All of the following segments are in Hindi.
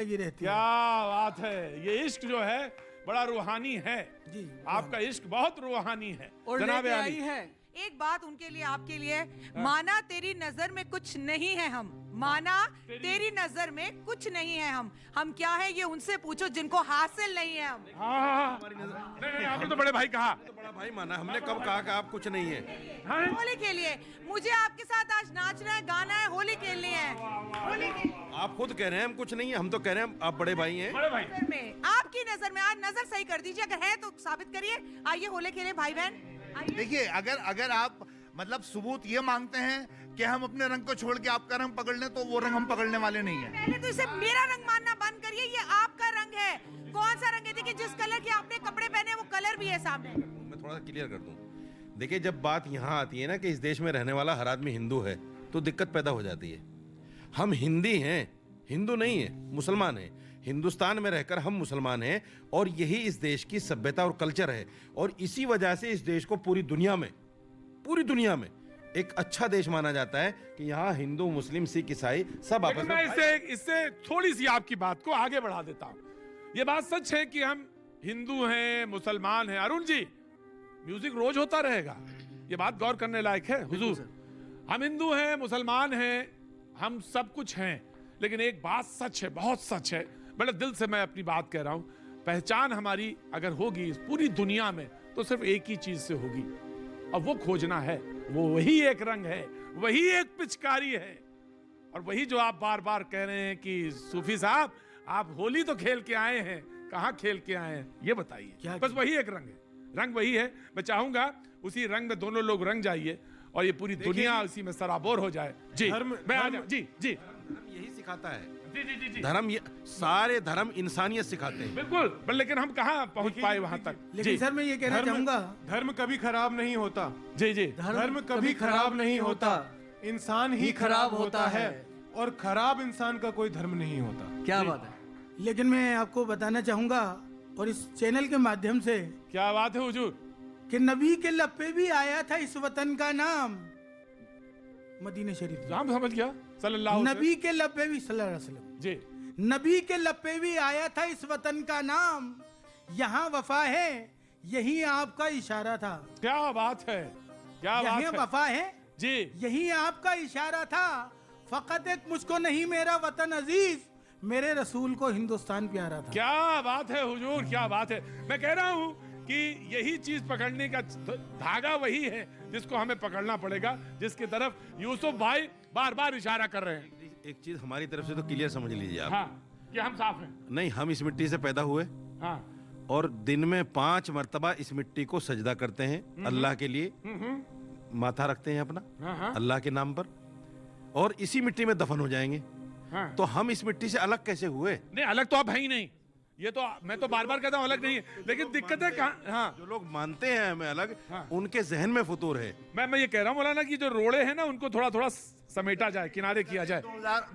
लगी रहती क्या बात है। ये इश्क जो है बड़ा रूहानी है जी। आपका इश्क बहुत रूहानी है और जनाब लेके आली। आई है। एक बात उनके लिए, आपके लिए, माना तेरी नजर में कुछ नहीं है हम, माना तेरी नजर में कुछ नहीं है हम क्या है ये उनसे पूछो जिनको हासिल नहीं है हम। हाँ। नहीं, आपने तो बड़े भाई कहा। तो बड़ा भाई माना, हमने कब कहा कि आप कुछ नहीं है। हाँ? होली के लिए मुझे आपके साथ आज नाचना है, गाना है, होली खेलनी है। होली के आप खुद कह रहे हैं हम कुछ नहीं है, हम तो कह रहे हैं आप बड़े भाई हैं। बड़े भाई नजर में, आपकी नजर में आज नजर सही कर दीजिए, अगर है तो साबित करिए। आइए होली खेले भाई बहन, आइए। देखिए, अगर आप मतलब सबूत ये मांगते हैं कि हम अपने रंग को छोड़ के आपका रंग पकड़ लें, तो वो रंग हम पकड़ने वाले नहीं है। पहले तो इसे मेरा रंग मानना बंद करिए, ये आपका रंग है। कौन सा रंग है? देखिए जिस कलर के आपने कपड़े पहने वो कलर भी है सामने। मैं थोड़ा सा क्लियर कर दूं। देखिए, जब बात यहाँ आती है ना कि इस देश में रहने वाला हर आदमी हिंदू है, तो दिक्कत पैदा हो जाती है। हम हिंदी हैं, हिंदू नहीं है, मुसलमान हैं। हिंदुस्तान में रहकर हम मुसलमान हैं और यही इस देश की सभ्यता और कल्चर है। और इसी वजह से इस देश को पूरी दुनिया में एक अच्छा देश माना जाता है कि यहाँ हिंदू, मुस्लिम, सिख, ईसाई सब आपस मैं में। इससे थोड़ी सी आपकी बात को आगे बढ़ा देता हूँ। ये बात सच है कि हम हिंदू हैं, मुसलमान हैं। अरुण जी, म्यूजिक रोज होता रहेगा, ये बात गौर करने लायक है हुजूर। हम हिंदू हैं, मुसलमान हैं, हम सब कुछ हैं, लेकिन एक बात सच है, बहुत सच है, बड़े दिल से मैं अपनी बात कह रहा हूं। पहचान हमारी अगर होगी इस पूरी दुनिया में तो सिर्फ एक ही चीज से होगी, और वो खोजना है। वो वही एक रंग है, वही एक पिचकारी है, और वही जो आप बार बार कह रहे हैं कि सूफी साहब आप होली तो खेल के आए हैं, कहाँ खेल के आए हैं ये बताइए। बस वही एक रंग है, रंग वही है। मैं चाहूंगा उसी रंग में दोनों लोग रंग जाइए और ये पूरी दुनिया उसी में सराबोर हो जाए। जी मैं आ जाऊं। जी जी यही सिखाता है जी जी जी। धर्म। सारे धर्म इंसानियत सिखाते हैं। बिल्कुल, लेकिन हम कहाँ पहुंच पाए वहां तक। लेकिन सर मैं ये कहना चाहूंगा, धर्म कभी खराब नहीं होता। जी जी। धर्म कभी खराब नहीं होता, इंसान ही खराब होता है, और खराब इंसान का कोई धर्म नहीं होता। क्या बात है। लेकिन मैं आपको बताना चाहूंगा और इस चैनल के माध्यम से क्या बात है हुजूर, कि नबी के लब पे भी आया था इस वतन का नाम, मदीने शरीफ। नाम समझ गया, सल्लल्लाहु अलैहि नबी के लब पे भी सल्लल्लाहु अलैहि वसल्लम, जी। नबी के लब पे भी आया था इस वतन का नाम, यहाँ वफा है यही आपका इशारा था। क्या बात है, क्या बात यही है वफा है जी। यही आपका इशारा था। फकत एक मुझको नहीं मेरा वतन अजीज, मेरे रसूल को हिंदुस्तान प्यारा था। क्या बात है हुजूर, क्या बात है। मैं कह रहा हूं कि यही चीज पकड़ने का धागा वही है जिसको हमें पकड़ना पड़ेगा, जिसकी तरफ यूसुफ भाई बार बार इशारा कर रहे हैं। एक चीज हमारी तरफ से तो क्लियर समझ लीजिए आप। हाँ, कि हम साफ हैं। नहीं, हम इस मिट्टी से पैदा हुए हाँ और दिन में 5 मर्तबा इस मिट्टी को सजदा करते हैं अल्लाह के लिए। माथा रखते हैं अपना हाँ। अल्लाह के नाम पर, और इसी मिट्टी में दफन हो जाएंगे। हाँ। तो हम इस मिट्टी से अलग कैसे हुए? नहीं, अलग तो आप है ही नहीं। ये तो मैं तो बार बार कहता हूँ अलग नहीं है, लेकिन दिक्कत है कहाँ। हाँ, जो लोग मानते हैं हमें अलग, हाँ। उनके जहन में फुतूर है। मैं ये कह रहा हूँ मौलाना कि जो रोड़े हैं ना उनको थोड़ा थोड़ा समेटा जाए, किनारे किया जाए।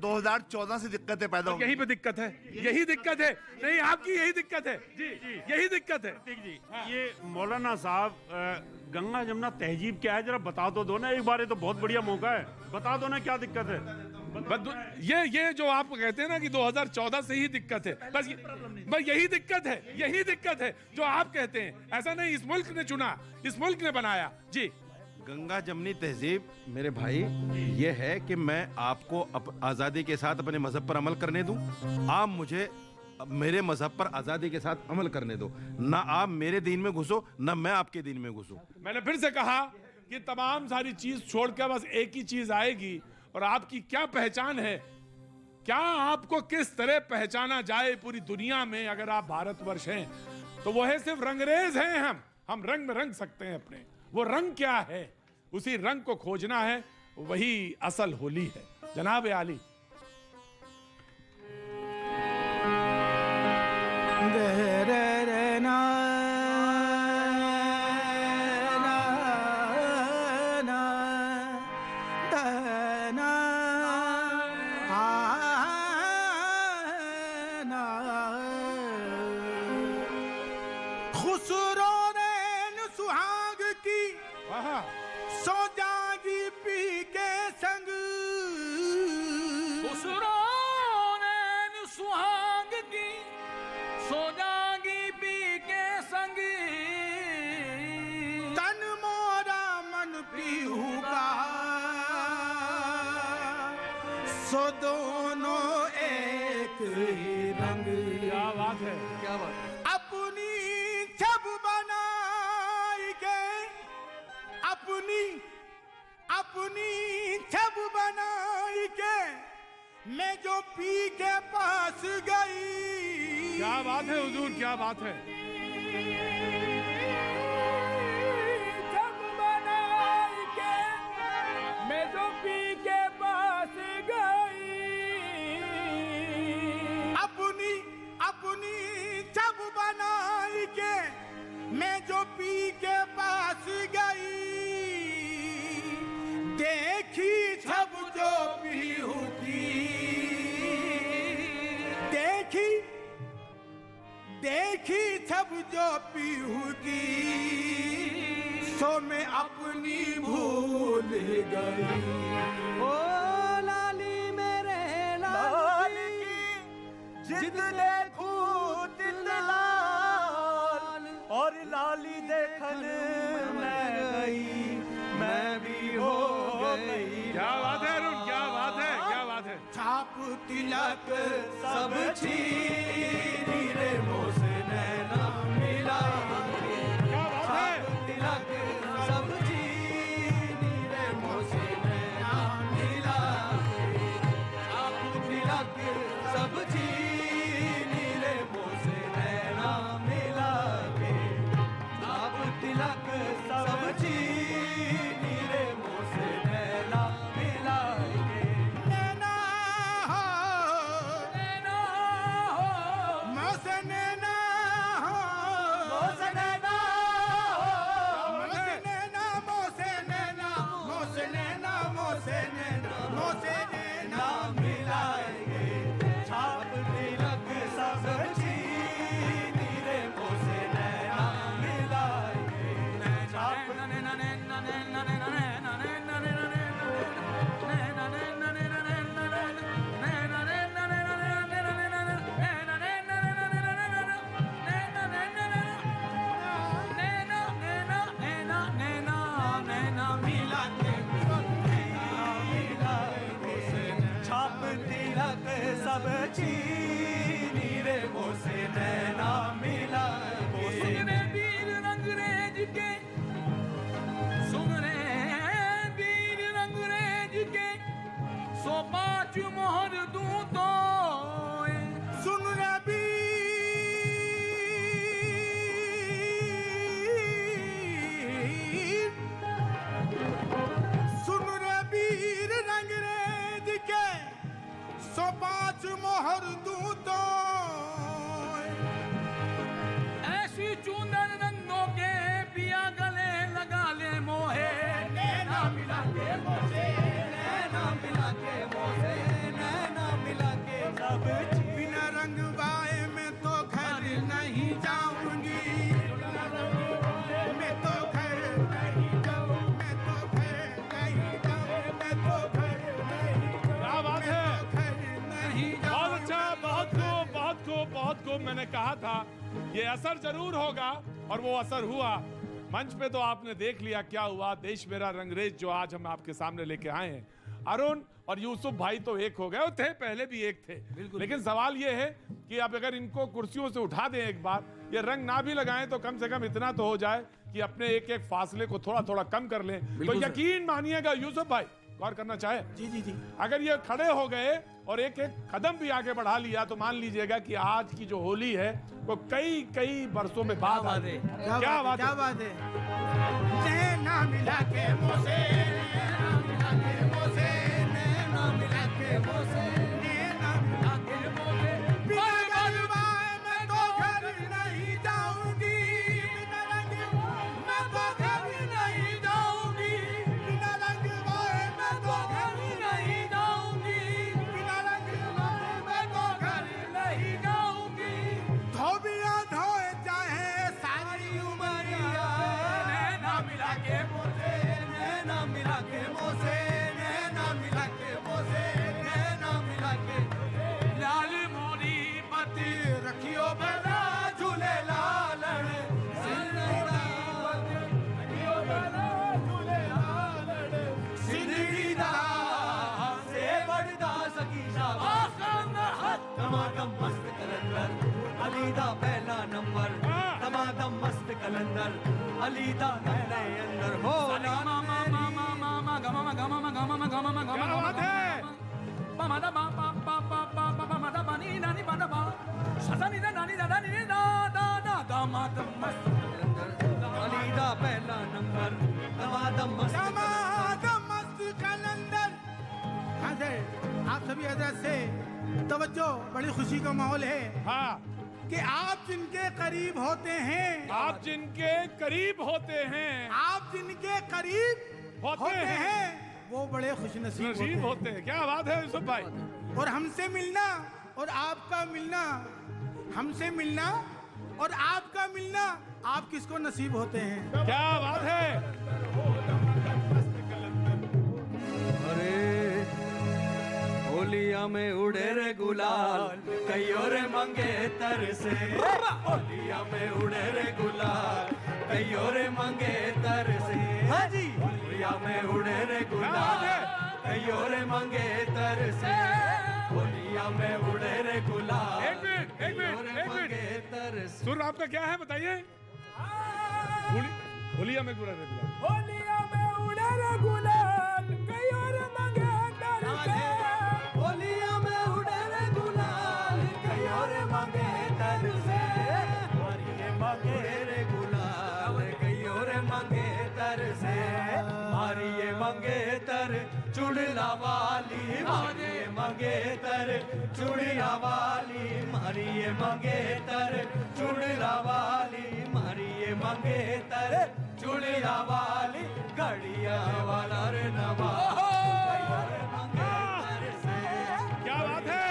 2014 से दिक्कतें पैदा हो यही पे दिक्कत है, यही दिक्कत है। नहीं, आपकी यही दिक्कत है जी, यही दिक्कत है। जी। ये मौलाना साहब, गंगा जमुना तहजीब क्या है जरा बता तो दो ना एक बार, ये तो बहुत बढ़िया मौका है, बता दो ना क्या दिक्कत है। ये जो आप कहते हैं ना कि 2014 से ही दिक्कत है, बस यही दिक्कत है, यही दिक्कत है जो आप कहते हैं। ऐसा नहीं, इस मुल्क ने चुना, इस मुल्क ने बनाया जी। गंगा जमनी तहजीब मेरे भाई ये है कि मैं आपको आज़ादी के साथ अपने मजहब पर अमल करने दूं, आप मुझे मेरे मजहब पर आज़ादी के साथ अमल करने दो। ना आप मेरे दीन में घुसो, ना मैं आपके दीन में घुसूं। मैंने फिर से कहा कि तमाम सारी चीज छोड़कर बस एक ही चीज आएगी, और आपकी क्या पहचान है, क्या आपको किस तरह पहचाना जाए पूरी दुनिया में अगर आप भारतवर्ष हैं, तो वो है सिर्फ रंगरेज हैं। हम रंग में रंग सकते हैं अपने, वो रंग क्या है, उसी रंग को खोजना है, वही असल होली है जनाब आली। खुसरो ने सुहाग की सो जागी पी के संग, खुसरो ने सुहाग सो दोनों एक ही रंग, क्या बात है, क्या बात। अपनी छब बनाई के, अपनी छब बनाई के मैं जो पी के पास गई। क्या बात है हुजूर, क्या बात है। छब बनाई के मैं जो पी के पास गई। अपनी छब बनाई के मैं जो पी के पास गई। देखी छब जो पीहू की, देखी छब जो पीहू की, सो मैं अपनी भूल गई। ओ लाली मेरे लाली की जिद देखूं दिल लाल, और लाली देखन मैं गई, मैं भी हो गई। क्या बात है अरुण, क्या बात है, क्या बात है। छाप तिलक सब छीनी रे मोसे नैना मिला, क्या बात है। तिलक सब छीनी रे मोसे नैना मिला, आप तिलक सब छीनी रे मोसे नैना मिला के, आप तिलक सब छीनी रे मोसे नैना मिला के। नैना हो, मोसे नैना हो, मोसे नैना हो, मोसे नैना, मोसे नैना, मोसे नैना, मोसे नैना, मोसे नैना मिलाएंगे, छाप तिलक सब छीनी रे मोसे नैना मिलाएंगे, छाप छाप तिलक सब छीनी रे मोसे नैना मिलाएंगे। सुन रे वीर रंगरेज के, सुन रे वीर रंगरेज के, सो पाँच मोहर दूं तो, सुन रे वीर, सुन रे वीर रंगरेज के, सो पाँच मोहर दूं तो, ऐसी चूंदन रंगों के पिया गले लगा ले मोहे। नैना मिला के मोसे, नैना मिला के मोसे नैना मिला के सब बिना रंग बाए मैं तो घर नहीं जाऊंगी, मैं तो घर नहीं जाऊं, मैं तो घर नहीं जाऊं, मैं तो घर नहीं जाऊं, क्या बात है, घर नहीं बहुत जाऊं। अच्छा, बहुत खूब, बहुत खूब, बहुत खूब। मैंने कहा था ये असर जरूर होगा और वो असर हुआ। मंच पे तो आपने देख लिया क्या हुआ। देश मेरा रंगरेज जो आज हम आपके सामने लेके आए हैं, अरुण और यूसुफ भाई तो एक हो गए, वो थे पहले भी एक थे, लेकिन सवाल ये है कि अब अगर इनको कुर्सियों से उठा दें एक बार, ये रंग ना भी लगाएं तो कम से कम इतना तो हो जाए कि अपने एक एक फासले को थोड़ा थोड़ा कम कर लें। तो यकीन मानिएगा यूसुफ भाई, गौर करना चाहे, जी जी जी, अगर ये खड़े हो गए और एक एक कदम भी आगे बढ़ा लिया तो मान लीजिएगा कि आज की जो होली है वो कई कई बरसों में बाद आ रही है। क्या बात क्या है, बात है। नैना मिला के मोसे, नैना मिला के मोसे, नैना मिला के मोसे, नैना मिला के मोसे, बिना रंग बाए मैं तो घर नहीं जाऊंगी, बिना रंग मैं तो घर नहीं जाऊंगी, बिना रंग बाए मैं तो घर नहीं जाऊंगी, बिना रंग बाए मैं तो घर नहीं जाऊंगी। धोबियां धोए चाहे सारी उमरिया, नैना मिला के मोसे, नैना मिला के मोसे दमादम मस्त कलंदर अली दा पहला नंबर दमादम मस्त कलंदर अली दा पहले अंदर हो क्या बात है अली दा पहला नंबर दमादम मस्त दमादम मस्त कलंदर। हाँ सर, आप सभी हजरत से तवज्जो, बड़ी खुशी का माहौल है हाँ कि आप जिनके करीब होते हैं, आप जिनके करीब होते हैं आप जिनके करीब होते हैं वो बड़े खुश नसीब नसीब होते हैं। क्या बात है यूसुफ भाई और हमसे मिलना और आपका मिलना, हमसे मिलना और आपका मिलना, आप किसको नसीब होते हैं। क्या बात है अरे होलिया में उड़े रे गुलाल कईयों रे मंगे तर से होलिया में उड़े रे गुलाल कईयों रे मंगे तर से हाँ जी होलिया में उड़े रे गुलाल कईयों रे मंगे तर से होलिया में उड़े रे गुलाल एक मिनट तर से सुर आपका क्या है बताइए होलिया में गुड़ा होलिया में उड़े रे गुलाल कईयों रे मंगे तर से, होलिया में उड़े रे गुलाल कईयों रे मंगे तर से मारिए मंगे रे गुलाल कईयों रे मंगे तर से मारिए मंगे तर चुड़ला वाली मारिए मंगे तर चुड़िया वाली मारिए मंगे तर चुड़ला वाली मारिए मंगे तर चुड़िया वाली घड़िया वाला रे नवा क्या बात है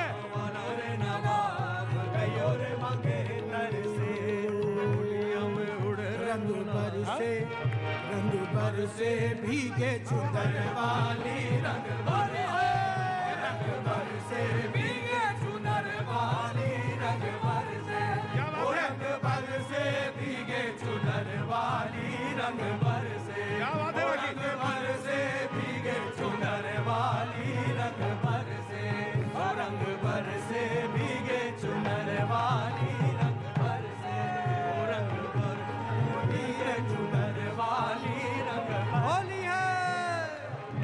रंग पर से भीगे चुदर वाली रंग